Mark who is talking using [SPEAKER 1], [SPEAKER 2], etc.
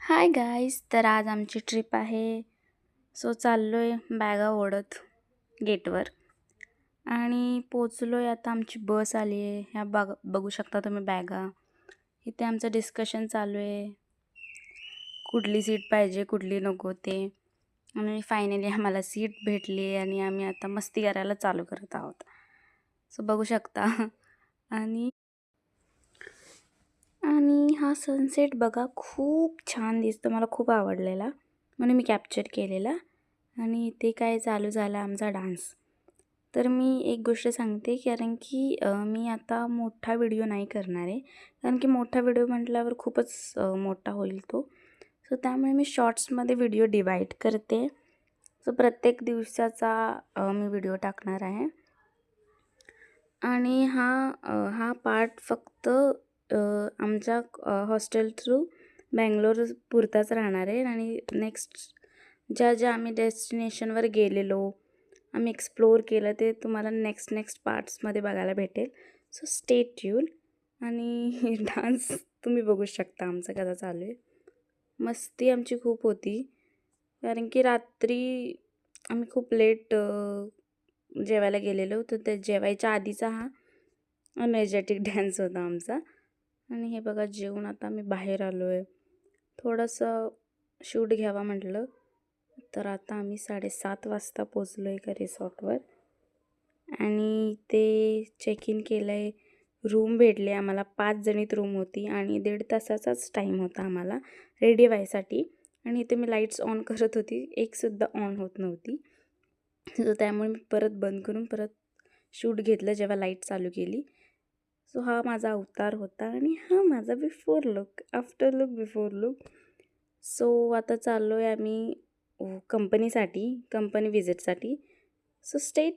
[SPEAKER 1] Hi guys. तर आज आमची ट्रिप आहे. सो चाललो आहे बॅगा ओढत गेटवर आणि पोचलो आहे. आता आमची बस आली आहे. ह्या बघू शकता तुम्ही बॅगा. इथे आमचं डिस्कशन चालू आहे, कुठली सीट पाहिजे कुठली नको ते. आणि फायनली आम्हाला सीट भेटली आणि आम्ही आता मस्ती करायला चालू करत आहोत. सो बघू शकता. आणि आणि हा सनसेट बघा, खूप छान दिसतो. मला खूप आवडलेला म्हणून मी कॅप्चर केलेला. आणि इथे काय चालू झाला आमचा डान्स. तर मी एक गोष्ट सांगते, कारण की मी आता मोठा व्हिडिओ नाही करणार आहे. कारण की मोठा व्हिडिओ म्हटल्यावर खूपच मोठा होईल तो. सो त्यामुळे मी शॉर्ट्समध्ये व्हिडिओ डिवाईड करते. सो प्रत्येक दिवसाचा मी व्हिडिओ टाकणार आहे. आणि हा पार्ट फक्त आमच्या हॉस्टेल थ्रू बँगलोर पुरताच राहणार आहे. आणि नेक्स्ट ज्या आम्ही डेस्टिनेशनवर गेलेलो, आम्ही एक्सप्लोअर केलं, ते तुम्हाला नेक्स्ट पार्ट्समध्ये बघायला भेटेल. So stay tune. आणि डान्स तुम्ही बघू शकता आमचा कसा चालू आहे. मस्ती आमची खूप होती, कारण की रात्री आम्ही खूप लेट जेवायला गेलेलो. तर ते जेवायच्या आधीचा हा एनर्जेटिक डान्स होता आमचा. आणि हे बघा, जेवून आता आम्ही बाहेर आलो आहे. थोडंसं शूट घ्यावा म्हटलं. तर आता आम्ही 7:30 वाजता पोचलो आहे एका रिसॉर्टवर. आणि ते चेक इन केलं आहे. रूम भेटले आम्हाला. 5 जणीत रूम होती आणि 1.5 तासाचाच टाईम होता आम्हाला रेडी व्हायसाठी. आणि इथे मी लाईट्स ऑन करत होती, एकसुद्धा ऑन होत नव्हती. सो त्यामुळे मी परत बंद करून परत शूट घेतलं जेव्हा लाईट चालू केली. सो हा माझा अवतार होता आणि हा माझा before look, after look, before look. So आता चाललो आहे आम्ही कंपनी व्हिजिटसाठी. So stay